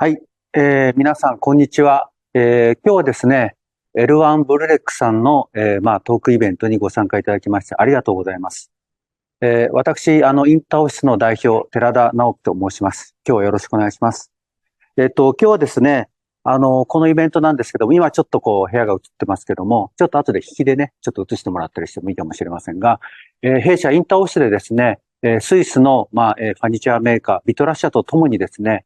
はい、皆さん、こんにちは。今日はですね、エルワン・ブルレックさんの、トークイベントにご参加いただきましてありがとうございます。私、インターオフィスの代表、寺田尚樹と申します。今日はよろしくお願いします。今日はですね、このイベントなんですけども、今ちょっと部屋が映ってますけども、ちょっと後で引きでね、ちょっと映してもらったりしてもいいかもしれませんが、弊社インターオフィスでですね、スイスの、ファニチュアメーカー、ヴィトラ社とともにですね、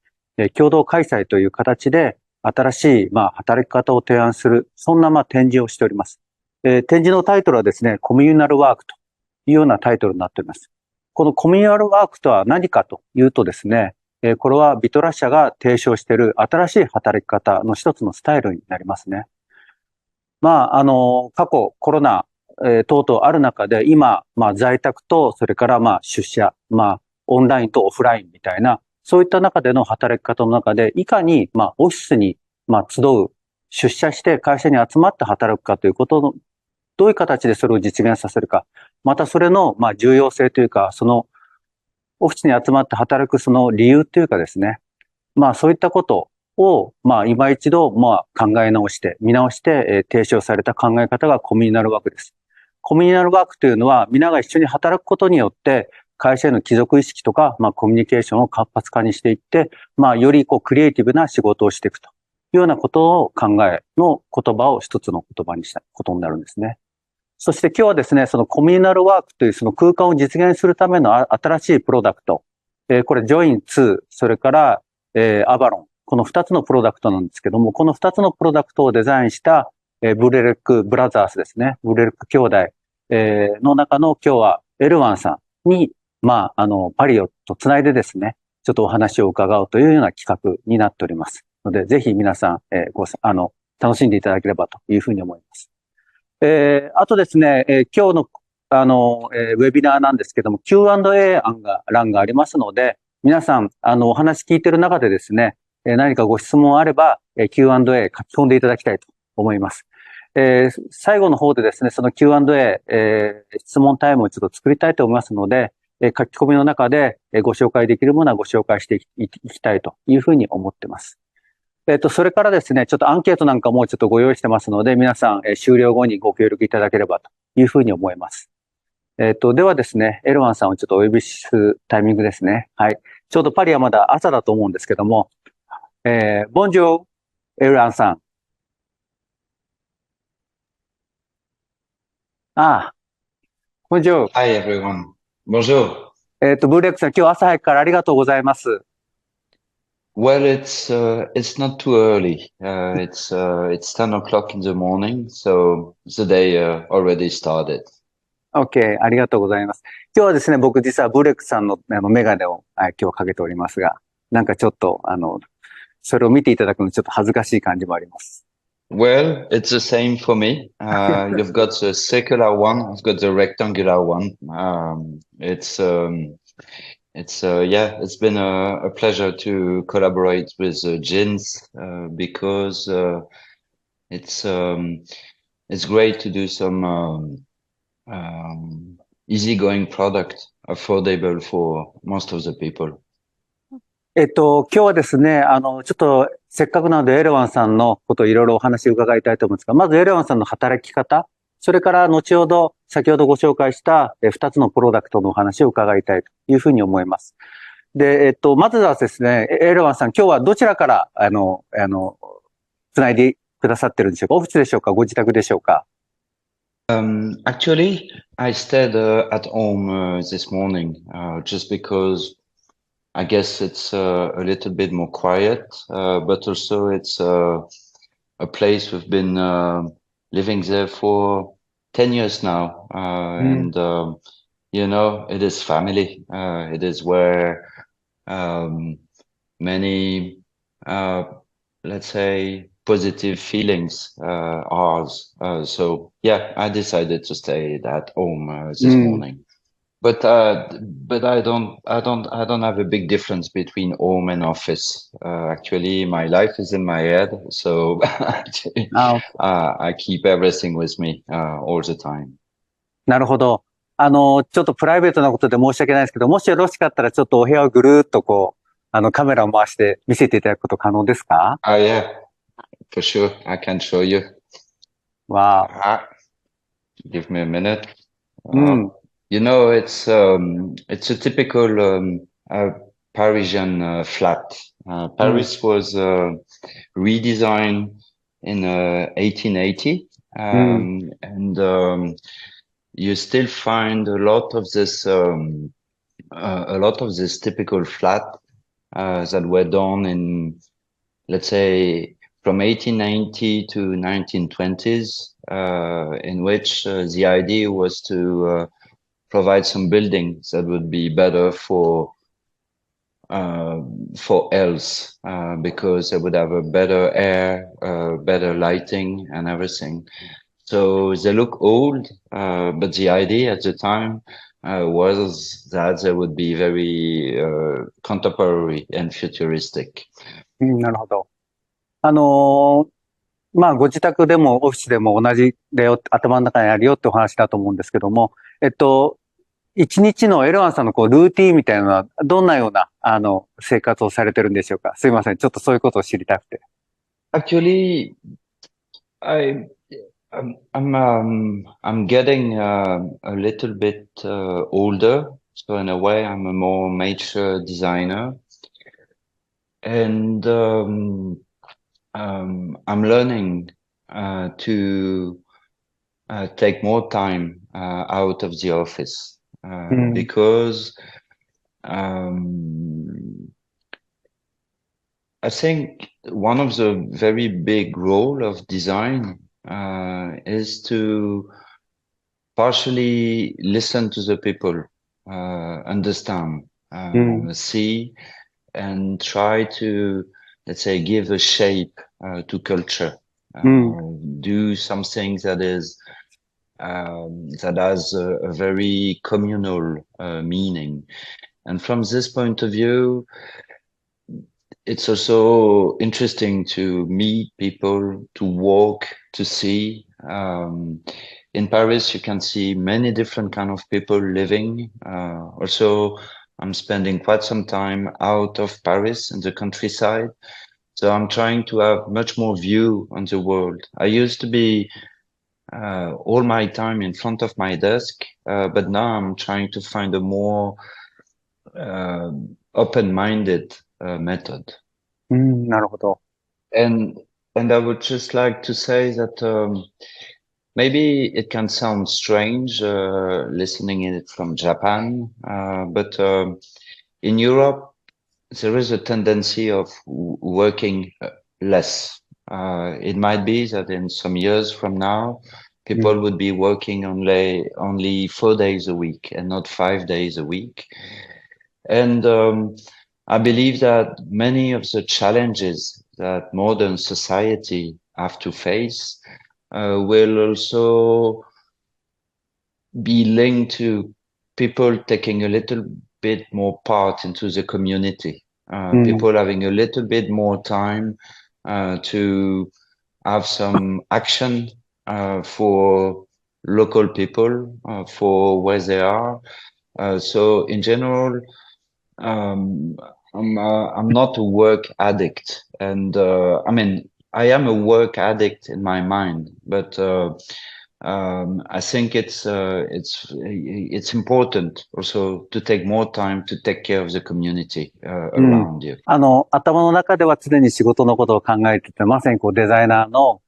共同開催という形で、新しい、働き方を提案する、そんな、展示をしております。展示のタイトルはですね、コミュナルワークというようなタイトルになっております。このコミュナルワークとは何かというとですね、これはヴィトラ社が提唱している新しい働き方の一つのスタイルになりますね。過去コロナ、等々ある中で今、在宅と、それから出社、オンラインとオフラインみたいな、そういった中での働き方の中で、いかに、オフィスに、集う、出社して会社に集まって働くかということの、どういう形でそれを実現させるか、またそれの、重要性というか、その、オフィスに集まって働くその理由というかですね、そういったことを、今一度、考え直して、見直して、提唱された考え方がコミュニナルワークです。コミュニナルワークというのは、皆が一緒に働くことによって、会社への帰属意識とか、コミュニケーションを活発化にしていって、よりクリエイティブな仕事をしていくというようなことを考えの言葉を一つの言葉にしたことになるんですね。そして今日はですね、そのコミュナルワークというその空間を実現するための新しいプロダクト、これ Joyn 2、それからAbalon、この2つのプロダクトなんですけども、この2つのプロダクトをデザインしたブレレックブラザーズですね、ブレレック兄弟の中の今日はエルワンさんに、パリオとつないでですね、ちょっとお話を伺うというような企画になっております。ので、ぜひ皆さん、楽しんでいただければというふうに思います。あとですね、今日の、ウェビナーなんですけども、Q&A 欄がありますので、皆さん、お話聞いてる中でですね、何かご質問あれば、Q&A 書き込んでいただきたいと思います。最後の方でですね、その Q&A、質問タイムをちょっと作りたいと思いますので、書き込みの中でご紹介できるものはご紹介していきたいというふうに思ってます。それからですね、ちょっとアンケートなんかもちょっとご用意してますので、皆さん、終了後にご協力いただければというふうに思います。ではですね、エルワンさんをちょっとお呼びするタイミングですね。はい。ちょうどパリはまだ朝だと思うんですけども、ボンジョー、エルワンさん。ボンジョー。Hi everyone. Bonjour. ブーレックさん、今日朝早くからありがとうございます。Well, it's not too early. It's 10 o'clock in the morning, so the day already started. OK、ありがとうございます。今日はですね、僕実はブーレックさんのメガネを、今日かけておりますが、なんかちょっと、それを見ていただくのちょっと恥ずかしい感じもあります。Well, it's the same for me. You've got the circular one, I've got the rectangular one. Yeah, it's been a pleasure to collaborate with Jins because it's great to do some easygoing product, affordable for most of the people. 今日はですね、ちょっとせっかくなのでエルワンさんのことをいろいろお話を伺いたいと思うんですが、まずエルワンさんの働き方、それから後ほど、先ほどご紹介した2つのプロダクトのお話を伺いたいというふうに思います。で、まずはですね、エルワンさん、今日はどちらから、つないでくださってるんでしょうか？オフィスでしょうか？ご自宅でしょうか？ Actually, I stayed at home this morning just because I guess it's a little bit more quiet, but also it's a place we've been living there for 10 years now. And, you know, it is family. It is where many, let's say, positive feelings are. So, yeah, I decided to stay at home this morning. But I don't have a big difference between home and office. Actually, my life is in my head, so I keep everything with me all the time. なるほど。ちょっとプライベートなことで申し訳ないですけど、もしよろしかったらちょっとお部屋をぐるーっとカメラを回して見せていただくこと可能ですか？ Yeah, for sure. I can show you. わあ。Give me a minute. うん。You know, it's a typical Parisian flat. Paris was redesigned in 1880, うん。and you still find a lot of this typical flat that were done in, let's say, from 1890 to 1920s, in which the idea was to provide some buildings that would be better for health, because they would have a better air, better lighting and everything. So they look old, but the idea at the time was that they would be very contemporary and futuristic. うん、なるほど。まあ、ご自宅でもオフィスでも同じだよ、頭の中にあるよってお話だと思うんですけども、一日のエルワンさんのルーティーンみたいなのは、どんなような、生活をされてるんでしょうか？すいません。ちょっとそういうことを知りたくて。Actually, I'm getting a little bit older, so in a way, I'm a more mature designer, and I'm learning to take more time out of the office because I think one of the very big role of design is to partially listen to the people, understand, see, and try to, let's say, give a shape to culture, do something that is that has a very communal meaning. And from this point of view, it's also interesting to meet people, to walk, to see. In Paris, you can see many different kind of people living. Also, I'm spending quite some time out of Paris in the countryside. So I'm trying to have much more view on the world. I used to be all my time in front of my desk, but now I'm trying to find a more open-minded method. なるほど。And I would just like to say that maybe it can sound strange listening it from Japan, but in Europe, there is a tendency of working less. It might be that in some years from now, people would be working only 4 days a week and not 5 days a week. And I believe that many of the challenges that modern society have to face will also be linked to people taking a little bit more part into the community, people having a little bit more time to have some action for local people, for where they are. So in general, I'm not a work addict, and I mean, I am a work addict in my mind, but I think it's important also to take more time to take care of the community around you. 頭の中では常に仕事のことを考えてて、まさにデザイナーの、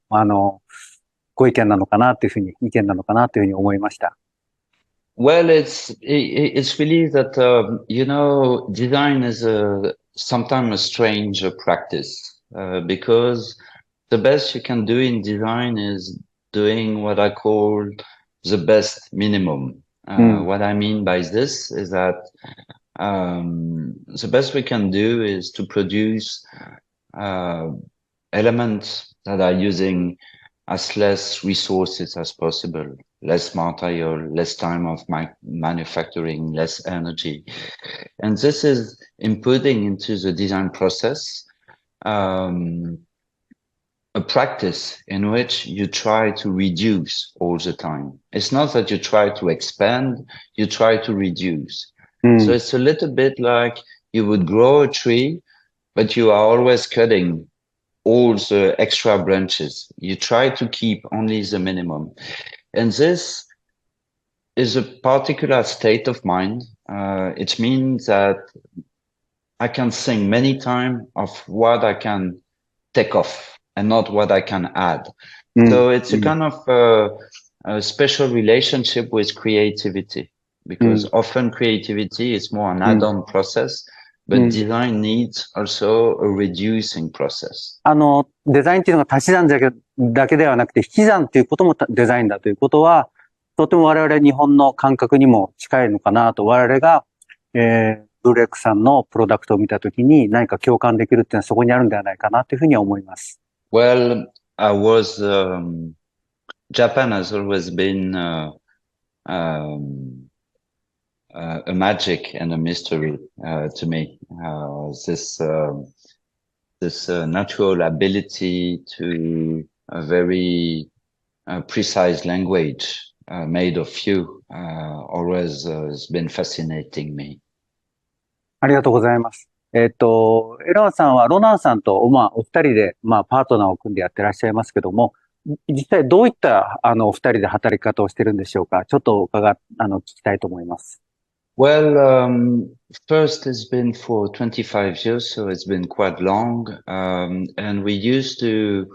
ご意見なのかなというふうに、意見なのかなというふうに思いました。Well, it's really that, you know, design is sometimes a strange practice, because the best you can do in design is doing what I call the best minimum. What I mean by this is that the best we can do is to produce elements that are using as less resources as possible, less material, less time of manufacturing, less energy. And this is inputting into the design process a practice in which you try to reduce all the time. It's not that you try to expand, you try to reduce. So it's a little bit like you would grow a tree, but you are always cutting all the extra branches. You try to keep only the minimum. And this is a particular state of mind. It means that I can think many times of what I can take off and not what I can add. So it's a kind of a special relationship with creativity, because often creativity is more an add-on process, but design needs also a reducing process. デザインっていうのが足し算だけではなくて、引き算ということもデザインだということは、とても我々日本の感覚にも近いのかなと、我々が、ブルレックさんのプロダクトを見たときに何か共感できるっていうのはそこにあるんではないかなというふうには思います。Well, Japan has always been a magic and a mystery to me. This natural ability to a very precise language made of few always has been fascinating me. ありがとうございます。エラワさんはロナンさんと、お二人で、パートナーを組んでやってらっしゃいますけども、実際どういったお二人で働き方をしてるんでしょうか。ちょっと聞きたいと思います。Well, first it's been for 25 years, so it's been quite long. And we used to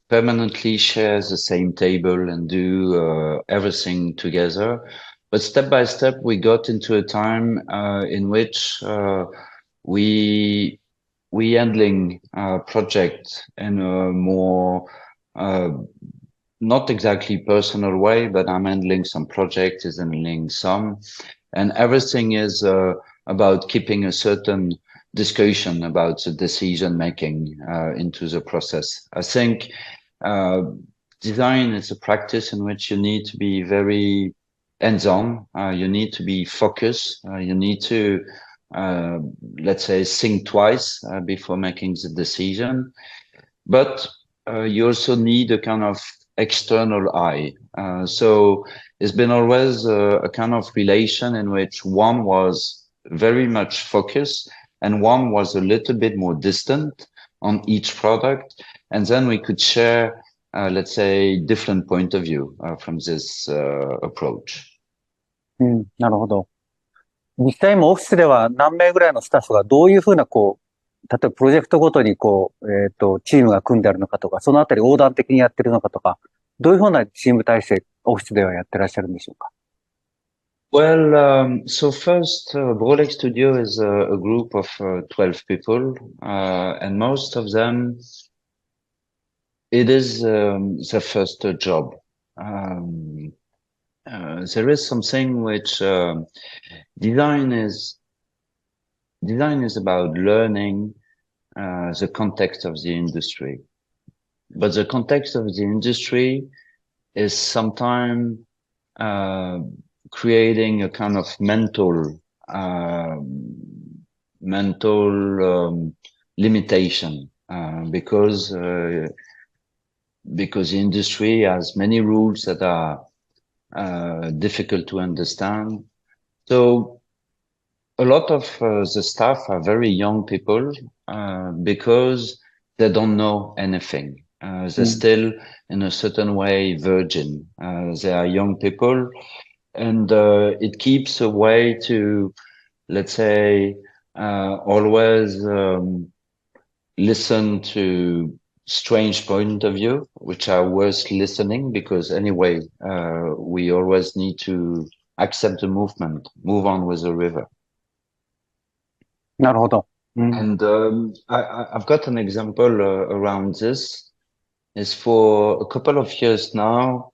permanently share the same table and do everything together. But step by step, we got into a time in which we handling project in a more not exactly personal way, but I'm handling some projects, is handling some, and everything is about keeping a certain discussion about the decision making into the process. I think design is a practice in which you need to be very hands-on. You need to be focused. You need to let's say think twice before making the decision, but you also need a kind of external eye. So it's been always a kind of relation in which one was very much focused and one was a little bit more distant on each product. And then we could share, let's say, different point of view from this approach. なるほど。実際今オフィスでは何名ぐらいのスタッフがどういうふうな例えばプロジェクトごとにチームが組んであるのかとか、そのあたり横断的にやってるのかとか、どういうふうなチーム体制、オフィスではやってらっしゃるんでしょうか。Well, so first, Bouroullec Studio is a group of 12 people, and most of them, it is their first job. There is something which design is about learning the context of the industry, but the context of the industry is sometimes creating a kind of mental limitation because the industry has many rules that are difficult to understand. So a lot of the staff are very young people because they don't know anything. They're still in a certain way virgin. They are young people, and it keeps a way to, let's say, always listen to strange point of view, which are worth listening, because anyway, we always need to accept the movement, move on with the river. なるほど。And I've got an example around this. Is for a couple of years now,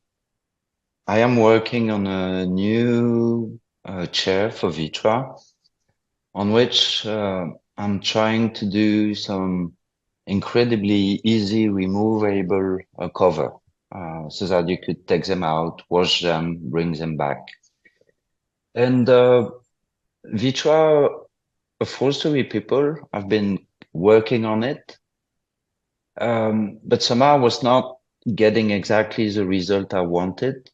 I am working on a new chair for Vitra, on which I'm trying to do some incredibly easy removable cover, so that you could take them out, wash them, bring them back. And Vitra, upholstery people have been working on it. But somehow I was not getting exactly the result I wanted.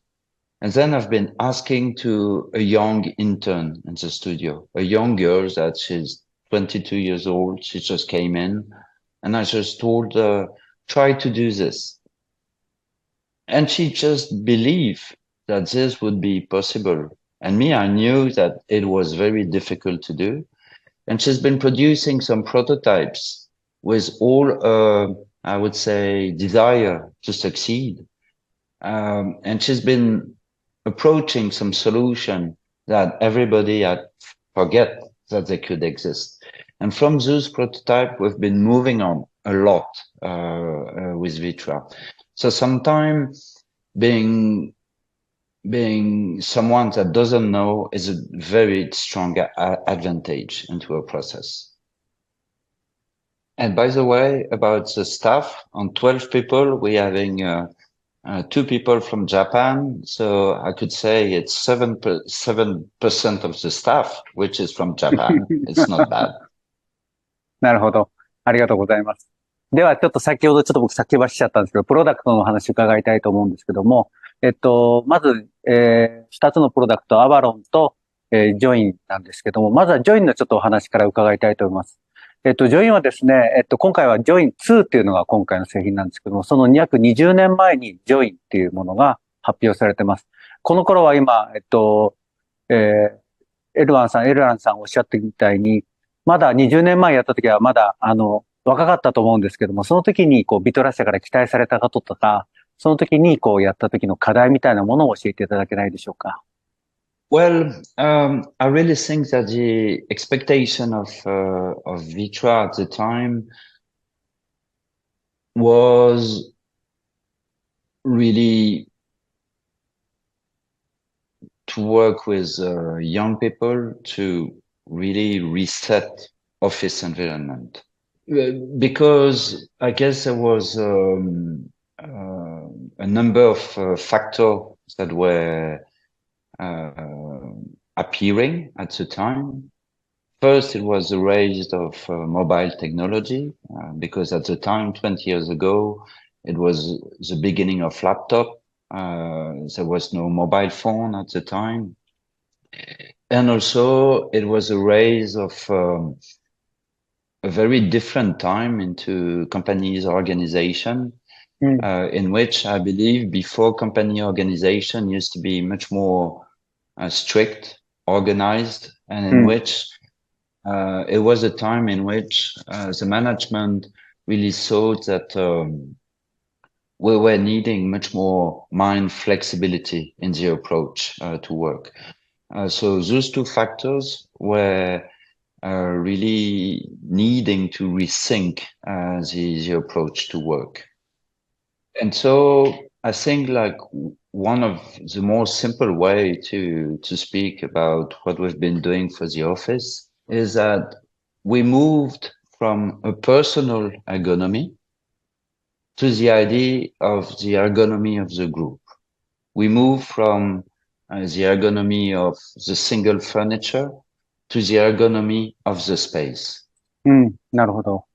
And then I've been asking to a young intern in the studio, a young girl that she's 22 years old. She just came in and I just told her, try to do this. And she just believed that this would be possible. And me, I knew that it was very difficult to do. And she's been producing some prototypes with all, I would say, desire to succeed. And she's been approaching some solution that everybody had forget that they could exist. And from those prototypes, we've been moving on a lot with Vitra. So sometimes being someone that doesn't know is a very strong advantage into a process. And by the way, about the staff, on 12 people, we're having 2 people from Japan. So I could say it's 7% of the staff, which is from Japan. It's not bad. なるほど。ありがとうございます。では、ちょっと先ほどちょっと僕先走っちゃったんですけど、プロダクトのお話伺いたいと思うんですけども、まず、2つのプロダクト、アバロンと、Joyn なんですけども、まずは Joyn のちょっとお話から伺いたいと思います。Joyn はですね、今回は Joyn2 っていうのが今回の製品なんですけども、その約20年前に Joyn っていうものが発表されてます。この頃は今、エルワンさんおっしゃってみたいに、まだ20年前やった時はまだ、若かったと思うんですけども、その時にこう、ビトラ社から期待されたこととか、その時にこうやった時の課題みたいなものを教えていただけないでしょうか。Well, I really think that the expectation of Vitra at the time was really to work with young people to really reset office environment. Because I guess there was a number of factors that were appearing at the time. First, it was the rise of mobile technology, because at the time, 20 years ago, it was the beginning of laptop. There was no mobile phone at the time. And also, it was a rise of a very different time into companies' organization, in which I believe before company organization used to be much more strict, organized, and in which it was a time in which the management really thought that we were needing much more mind flexibility in the approach to work. So those 2 factors were really needing to rethink the approach to work. And so I think like one of the more simple way to speak about what we've been doing for the office is that we moved from a personal ergonomy to the idea of the ergonomy of the group. We moved from the ergonomy of the single furniture to the ergonomy of the space. なるほど。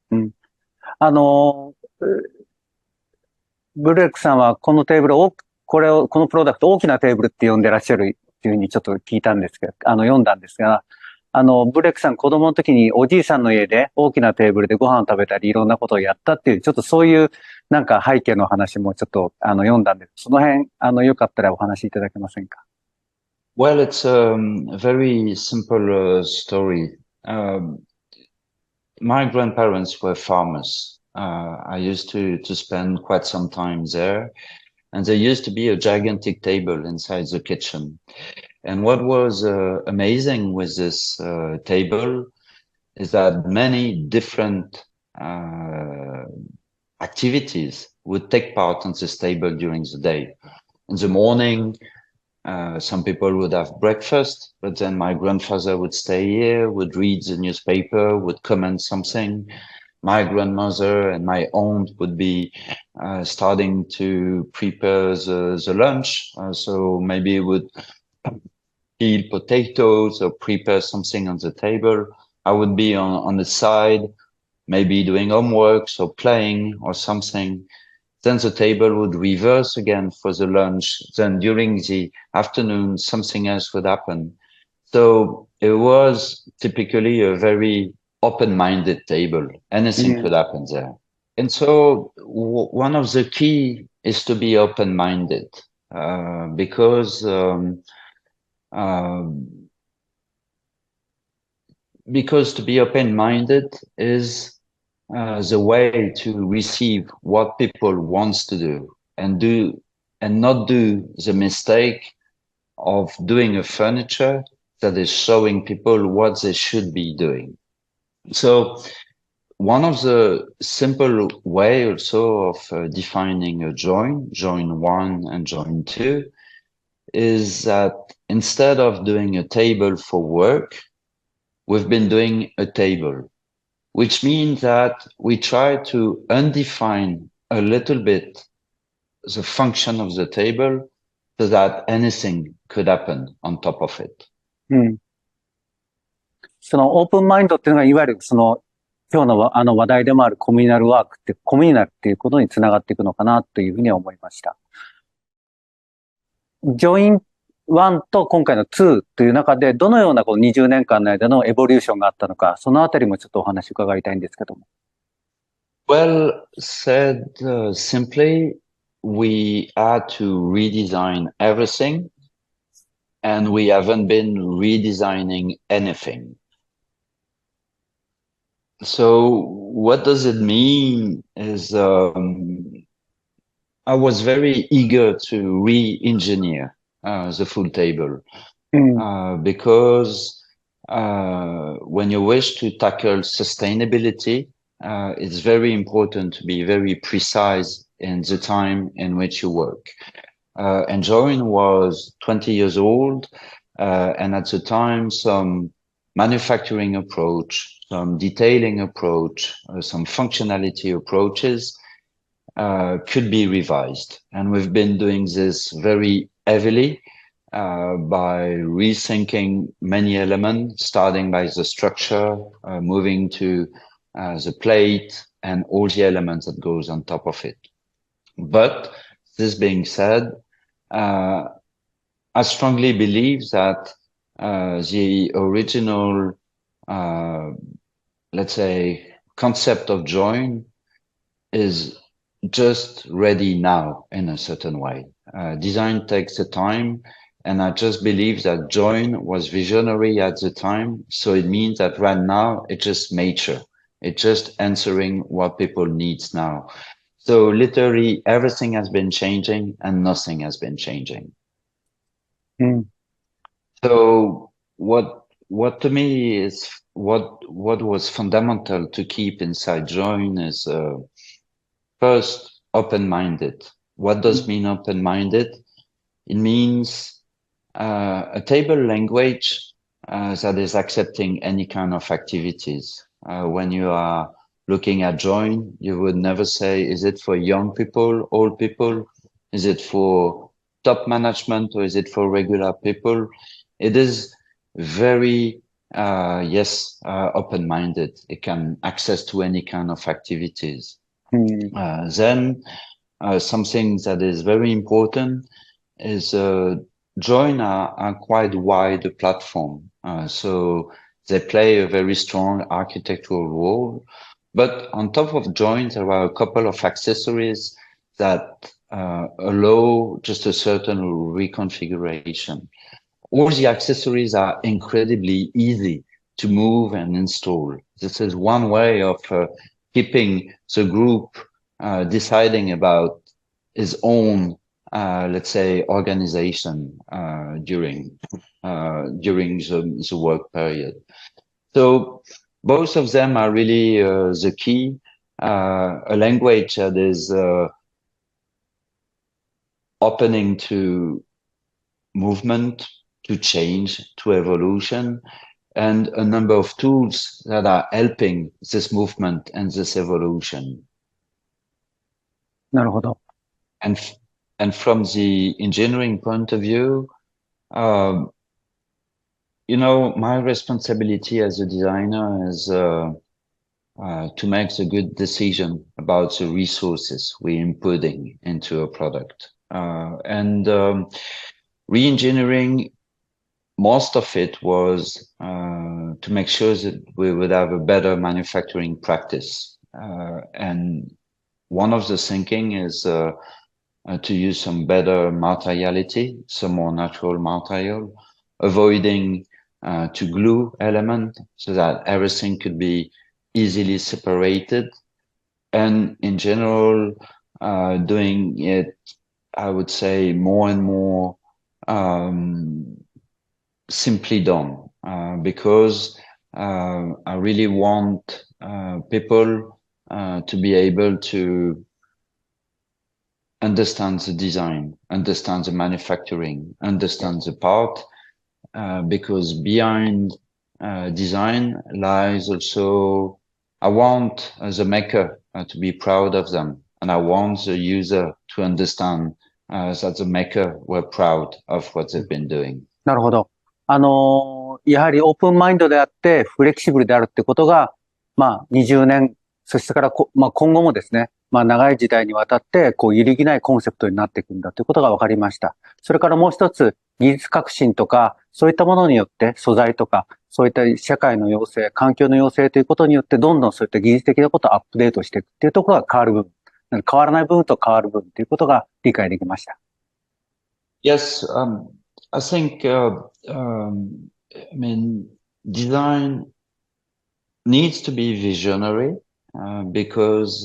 ブルレックさんはこのテーブルを、このプロダクト大きなテーブルって呼んでらっしゃるっていうふうにちょっと聞いたんですけど、読んだんですが、ブルレックさん子供の時におじいさんの家で大きなテーブルでご飯を食べたりいろんなことをやったっていう、ちょっとそういうなんか背景の話もちょっと読んだんです。その辺、よかったらお話しいただけませんか？ Well, it's a very simple story. My grandparents were farmers. I used to spend quite some time there, and there used to be a gigantic table inside the kitchen. And what was amazing with this table is that many different activities would take part on this table during the day. In the morning, some people would have breakfast, but then my grandfather would stay here, would read the newspaper, would comment something. My grandmother and my aunt would be starting to prepare the lunch. So maybe would peel potatoes or prepare something on the table. I would be on the side, maybe doing homework, so playing or something. Then the table would reverse again for the lunch. Then during the afternoon, something else would happen. So it was typically a very open-minded table. Anything could happen there. And so one of the key is to be open-minded, because to be open-minded is the way to receive what people wants to do and not do the mistake of doing a furniture that is showing people what they should be doing. So one of the simple way also of defining a Joyn 1 and Joyn 2, is that instead of doing a table for work, we've been doing a table, which means that we try to undefine a little bit the function of the table so that anything could happen on top of it. そのオープンマインドっていうのが、いわゆるその今日の話題でもあるコミュナルワークってコミュナルっていうことにつながっていくのかなというふうには思いました。ジョイン1と今回の2という中でどのようなこの20年間の間のエボリューションがあったのか、そのあたりもちょっとお話伺いたいんですけども。Well said, simply, we had to redesign everything, and we haven't been redesigning anything. So what does it mean is I was very eager to re-engineer the full table because when you wish to tackle sustainability, it's very important to be very precise in the time in which you work. And Joyn was 20 years old, and at the time, some manufacturing approach, some detailing approach, some functionality approaches could be revised. And we've been doing this very heavily by rethinking many elements, starting by the structure, moving to the plate and all the elements that goes on top of it. But this being said, I strongly believe that the original, let's say, concept of Joyn is just ready now in a certain way. Design takes the time, and I just believe that Joyn was visionary at the time. So it means that right now it's just mature. It's just answering what people need now. So literally everything has been changing and nothing has been changing. So what to me is what was fundamental to keep inside Joyn is first open-minded. What does mean open-minded? It means a table language that is accepting any kind of activities. When you are looking at Joyn, you would never say, is it for young people, old people? Is it for top management, or is it for regular people? It is very, open-minded. It can access to any kind of activities. Then something that is very important is Joyn are quite wide platform. So they play a very strong architectural role. But on top of Joyn, there are a couple of accessories that allow just a certain reconfiguration. All the accessories are incredibly easy to move and install. This is one way of keeping the group deciding about its own, let's say, organization during the work period. So both of them are really the key. A language that is opening to movement, to change, to evolution, and a number of tools that are helping this movement and this evolution. なるほど。And from the engineering point of view, my responsibility as a designer is to make a good decision about the resources we're inputting into a product. Re-engineering, most of it was to to make sure that we would have a better manufacturing practice. And one of the thinking is to use some better materiality, some more natural material, avoiding to glue element so that everything could be easily separated. And in general, doing it, I would say, more and more simply done, because I really want people to be able to understand the design, understand the manufacturing, understand the part, because behind design lies also, I want the maker to be proud of them, and I want the user to understand that the maker were proud of what they've been doing. なるほど。やはりオープンマインドであってフレキシブルであるってことが、20年、そしてから今後もですね、長い時代にわたって、揺るぎないコンセプトになっていくんだということが分かりました。それからもう一つ、技術革新とか、そういったものによって、素材とか、そういった社会の要請、環境の要請ということによって、どんどんそういった技術的なことをアップデートしていくっていうところが変わる部分。変わらない部分と変わる部分ということが理解できました。Yes, I think, I mean, design needs to be visionary, because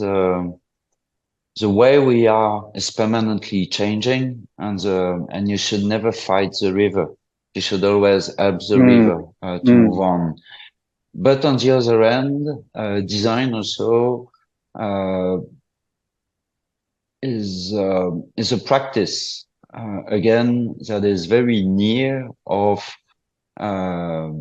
the way we are is permanently changing, and you should never fight the river. You should always help the river to move on. But on the other end, design also is a practice, again, that is very near of the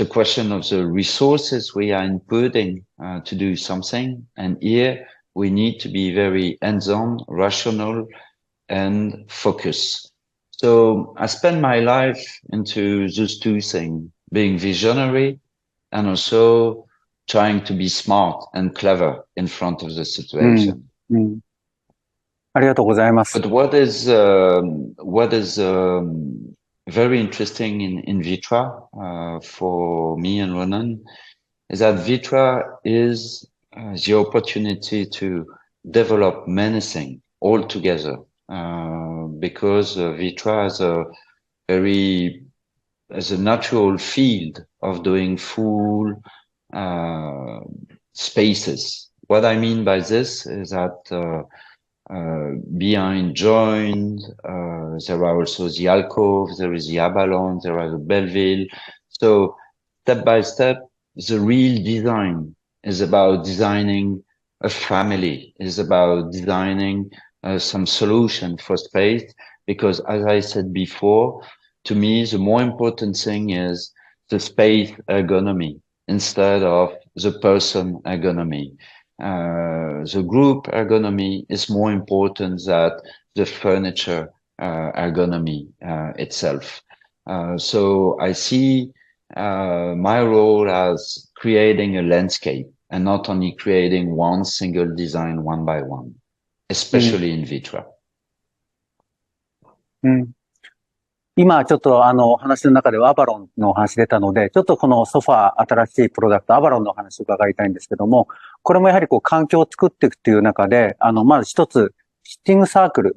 question of the resources we are inputting to do something. And here we need to be very hands-on, rational, and focused. So I spend my life into those two things, being visionary and also trying to be smart and clever in front of the situation. ありがとうございます。But what is very interesting in Vitra, for me and Ronan, is that Vitra is the opportunity to develop many things all together, because Vitra has a natural field of doing full spaces. What I mean by this is that behind Joyn, there are also the alcove, there is the Abalon, there are the Belleville. So step by step, the real design is about designing a family, is about designing some solution for space. Because as I said before, to me, the more important thing is the space ergonomy instead of the person ergonomy. The group ergonomy is more important than the furniture ergonomy itself. So I see my role as creating a landscape and not only creating one single design one by one, especially in Vitra. 今ちょっとお話の中ではアバロンのお話出たので、ちょっとこのソファー新しいプロダクトアバロンのお話を伺いたいんですけども、これもやはり環境を作っていくっていう中で、まず一つ、シッティングサークル、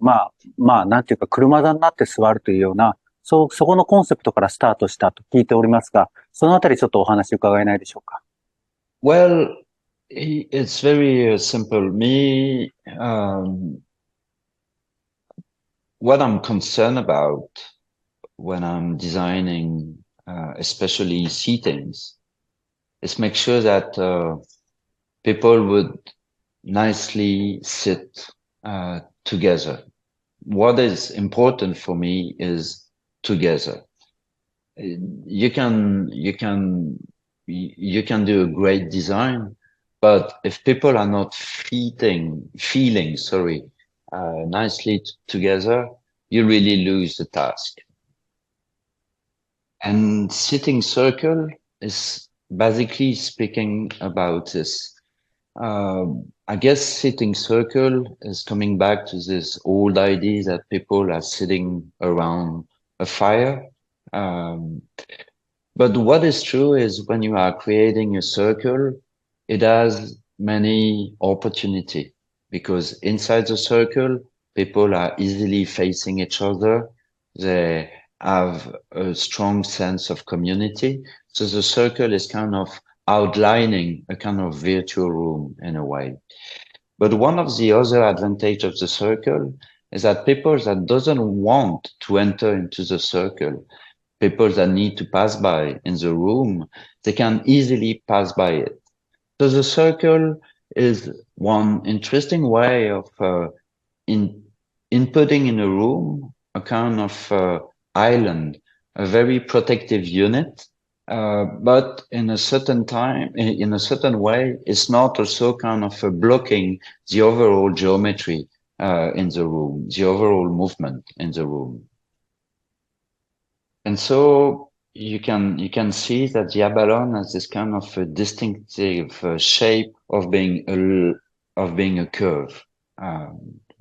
なんていうか車座になって座るというような、そこのコンセプトからスタートしたと聞いておりますが、そのあたりちょっとお話伺えないでしょうか。Well, it's very simple. What I'm concerned about when I'm designing, especially seatings, is make sure that people would nicely sit together. What is important for me is together. You can do a great design, but if people are not feeling, nicely together, you really lose the task. And sitting circle is basically speaking about this. I guess sitting circle is coming back to this old idea that people are sitting around a fire. But what is true is when you are creating a circle, it has many opportunity because inside the circle, people are easily facing each other. They have a strong sense of community. So the circle is kind of outlining a kind of virtual room in a way. But one of the other advantages of the circle is that people that doesn't want to enter into the circle, people that need to pass by in the room, they can easily pass by it. So the circle is one interesting way of inputting in a room a kind of island, a very protective unit, but in a certain time, in a certain way, it's not also kind of blocking the overall geometry in the room, the overall movement in the room. And so you can see that the Abalon has this kind of a distinctive shape of being a curve,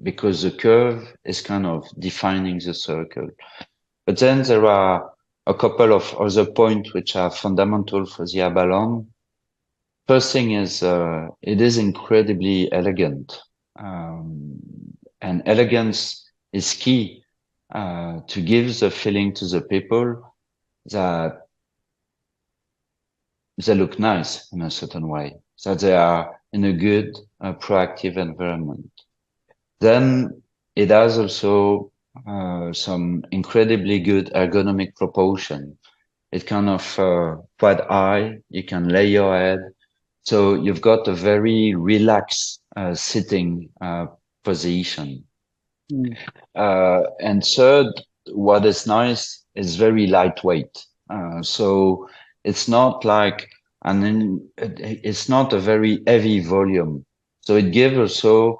because the curve is kind of defining the circle. But then there are a couple of other points which are fundamental for the Abalon. First thing is it is incredibly elegant, and elegance is key to give the feeling to the people that they look nice in a certain way, that they are in a good, proactive environment. Then it has also some incredibly good ergonomic proportion. It kind of quite high, you can lay your head. So you've got a very relaxed sitting position. And third, what is nice is very lightweight. So it's not like, it's not a very heavy volume. So it gives also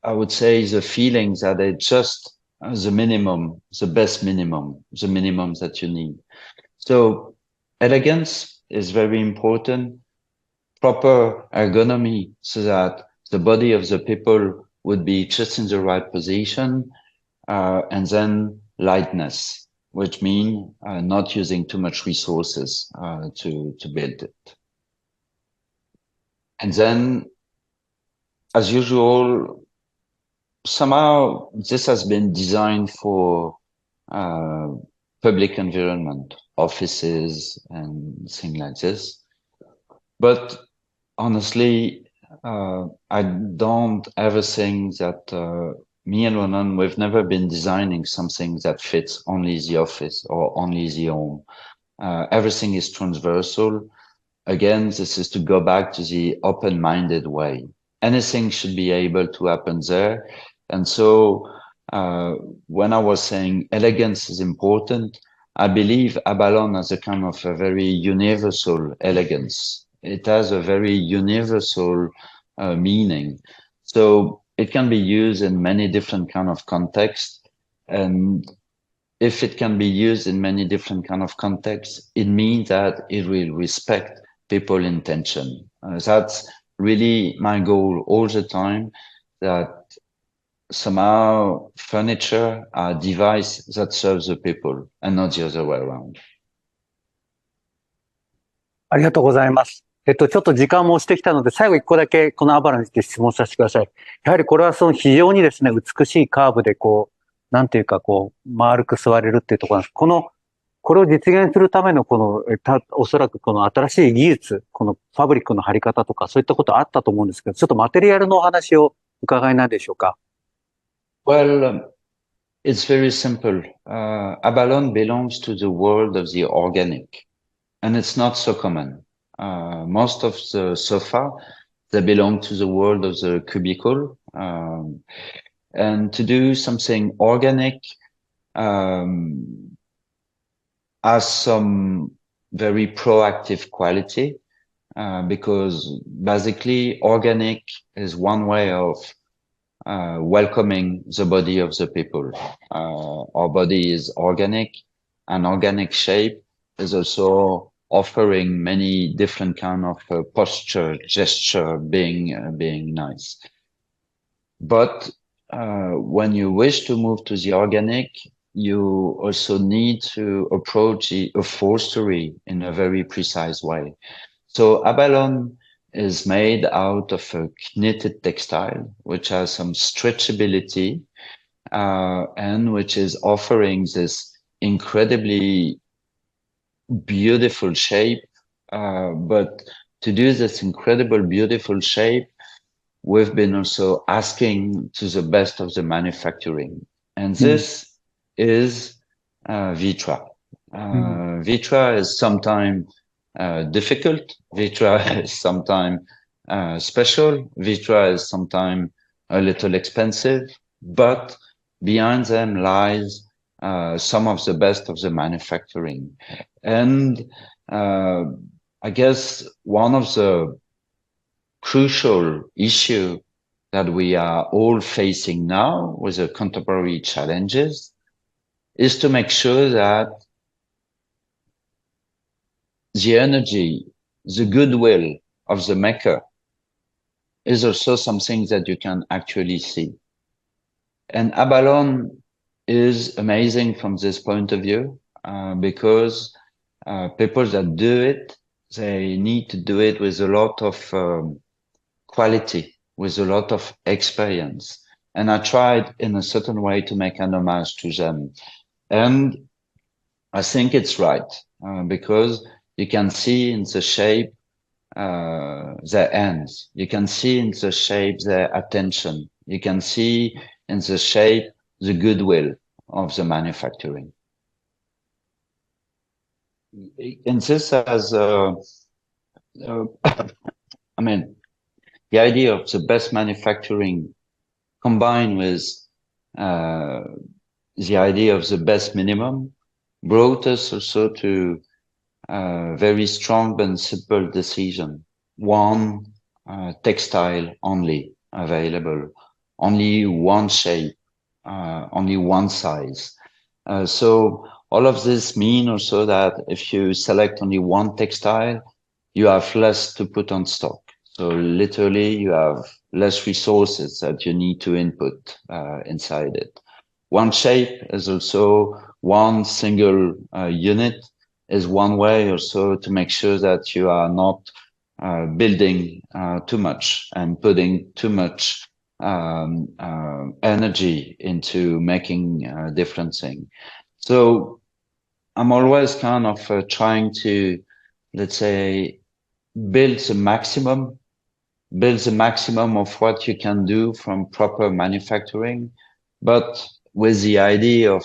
I would say the feeling that it's just the minimum, the best minimum, the minimum that you need. So elegance is very important. Proper ergonomy so that the body of the people would be just in the right position, and then lightness, which means not using too much resources to build it. And then, as usual, somehow this has been designed for public environment, offices and things like this. But honestly, I don't ever think that me and Ronan, we've never been designing something that fits only the office or only the home. Everything is transversal. Again, this is to go back to the open-minded way. Anything should be able to happen there. And so when I was saying elegance is important, I believe Abalon has a kind of a very universal elegance. It has a very universal meaning. So it can be used in many different kind of contexts. And if it can be used in many different kind of contexts, it means that it will respect people's intention. That's really my goal all the time, that somehow furniture are a device that serves the people and not the other way around. ありがとうございます。ちょっと時間も押してきたので、最後一個だけこのアバロンについて質問させてください。やはりこれはその非常にですね、美しいカーブでなんていうか丸く座れるっていうところなんです。これを実現するためのおそらくこの新しい技術、このファブリックの貼り方とかそういったことあったと思うんですけど、ちょっとマテリアルのお話を伺えないでしょうか。Well, it's very simple. Abalon belongs to the world of the organic, and it's not so common. Most of the sofa, they belong to the world of the cubicle. And to do something organic has some very proactive quality, because basically organic is one way of welcoming the body of the people. Our body is organic, and organic shape is also offering many different kind of posture, gesture, being nice. But when you wish to move to the organic, you also need to approach the upholstery in a very precise way. So Abalon is made out of a knitted textile, which has some stretchability, and which is offering this incredibly beautiful shape. But to do this incredible, beautiful shape, we've been also asking to the best of the manufacturing. And this is Vitra. Vitra is sometimes difficult. Vitra is sometimes special. Vitra is sometimes a little expensive, but behind them lies some of the best of the manufacturing. And I guess one of the crucial issue that we are all facing now with the contemporary challenges is to make sure that the energy, the goodwill of the maker is also something that you can actually see. And Abalon is amazing from this point of view, because people that do it, they need to do it with a lot of quality, with a lot of experience. And I tried in a certain way to make an homage to them. And I think it's right, because you can see in the shape their hands. You can see in the shape their attention. You can see in the shape the goodwill of the manufacturing. And this has, I mean, the idea of the best manufacturing combined with the idea of the best minimum brought us also to a very strong and simple decision. One textile only available, only one shape, only one size. So all of this mean also that if you select only one textile, you have less to put on stock. So literally you have less resources that you need to input inside it. One shape is also one single unit is one way also to make sure that you are not building too much and putting too much energy into making different things. So I'm always kind of trying to, let's say, build the maximum of what you can do from proper manufacturing, but with the idea of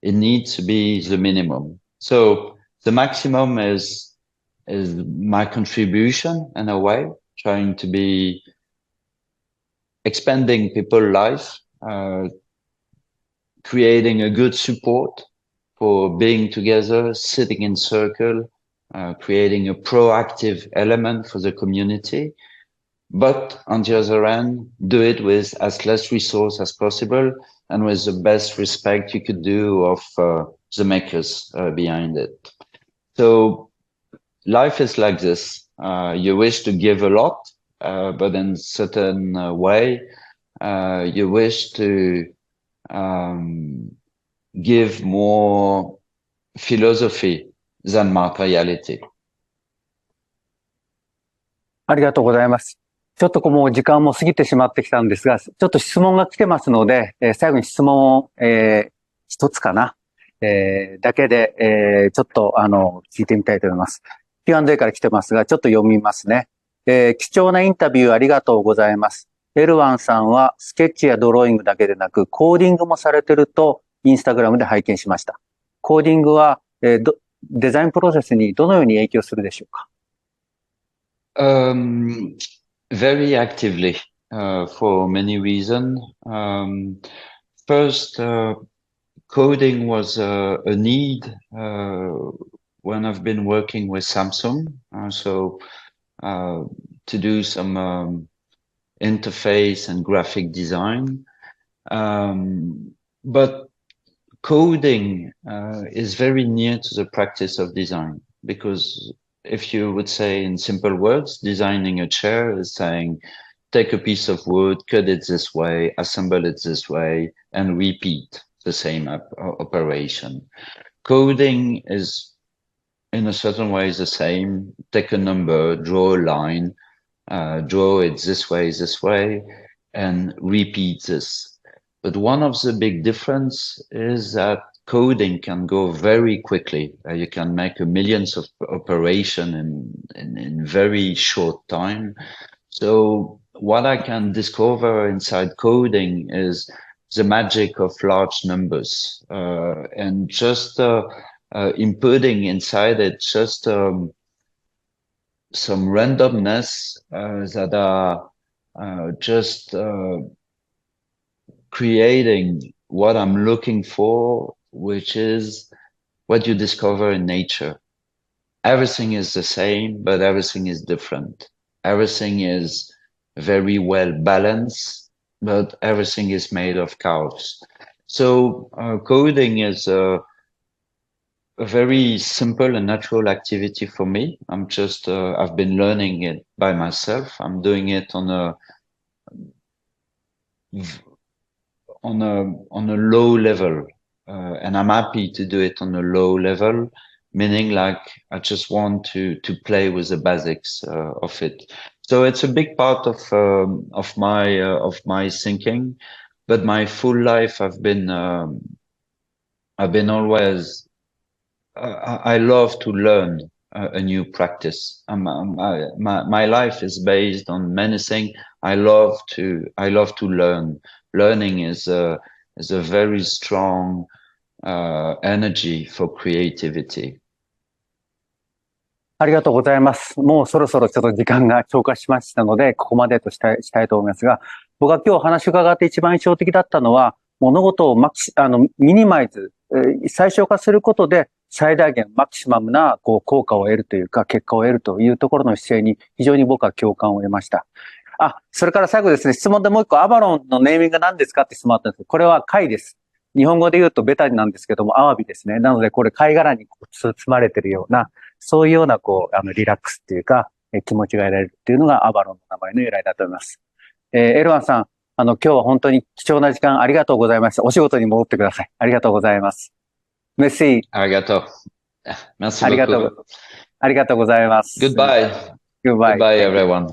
it needs to be the minimum. So the maximum is my contribution in a way, trying to be expanding people's life, creating a good support for being together, sitting in circle, creating a proactive element for the community. But on the other hand, do it with as less resource as possible and with the best respect you could do of the makers behind it. So life is like this. You wish to give a lot, but in a certain way, you wish to give more philosophy than materiality. ありがとうございます。ちょっともう時間も過ぎてしまってきたんですが、ちょっと質問が来てますので、最後に質問を、一つかな、だけで、ちょっと聞いてみたいと思います。Q&A から来てますが、ちょっと読みますね。貴重なインタビューありがとうございます。エルワンさんはスケッチやドローイングだけでなく、コーディングもされてると、インスタグラムで拝見しました。コーディングは、デザインプロセスにどのように影響するでしょうか？Very actively, for many reasons. First, coding was a need when I've been working with Samsung. So to do some interface and graphic design. But coding is very near to the practice of design, because if you would say in simple words, designing a chair is saying, take a piece of wood, cut it this way, assemble it this way, and repeat the same operation. Coding is, in a certain way, the same. Take a number, draw a line, draw it this way, and repeat this. But one of the big difference is that coding can go very quickly. You can make millions of operation in very short time. So what I can discover inside coding is the magic of large numbers, and just inputting inside it just some randomness that are just creating what I'm looking for, which is what you discover in nature. Everything is the same, but everything is different. Everything is very well balanced, but everything is made of chaos. So coding is a very simple and natural activity for me. I'm just, I've been learning it by myself. I'm doing it on a low level, and I'm happy to do it on a low level, meaning like I just want to play with the basics of it. So it's a big part of my thinking, but my full life I've been always I love to learn a new practice. My life is based on many things. I love to learn. Learning is a very strong energy for creativity. ありがとうございます。もうそろそろちょっと時間が超過しましたので、ここまでとしたいと思いますが、僕が今日話を伺って一番印象的だったのは、物事をミニマイズ、最小化することで最大限マキシマムな効果を得るというか、結果を得るというところの姿勢に非常に僕は共感を得ました。それから最後ですね、質問でもう一個、アバロンのネーミング何ですかって質問あったんですけど、これは貝です。日本語で言うとベタなんですけども、アワビですね。なのでこれ貝殻に包まれてるような、そういうようなリラックスっていうか、気持ちが得られるっていうのがアバロンの名前の由来だと思います。エルワンさん、今日は本当に貴重な時間ありがとうございました。お仕事に戻ってください。ありがとうございます。メッシー。ありがとう。Merci beaucoup. ありがとうございます。Goodbye. Goodbye. Goodbye, everyone.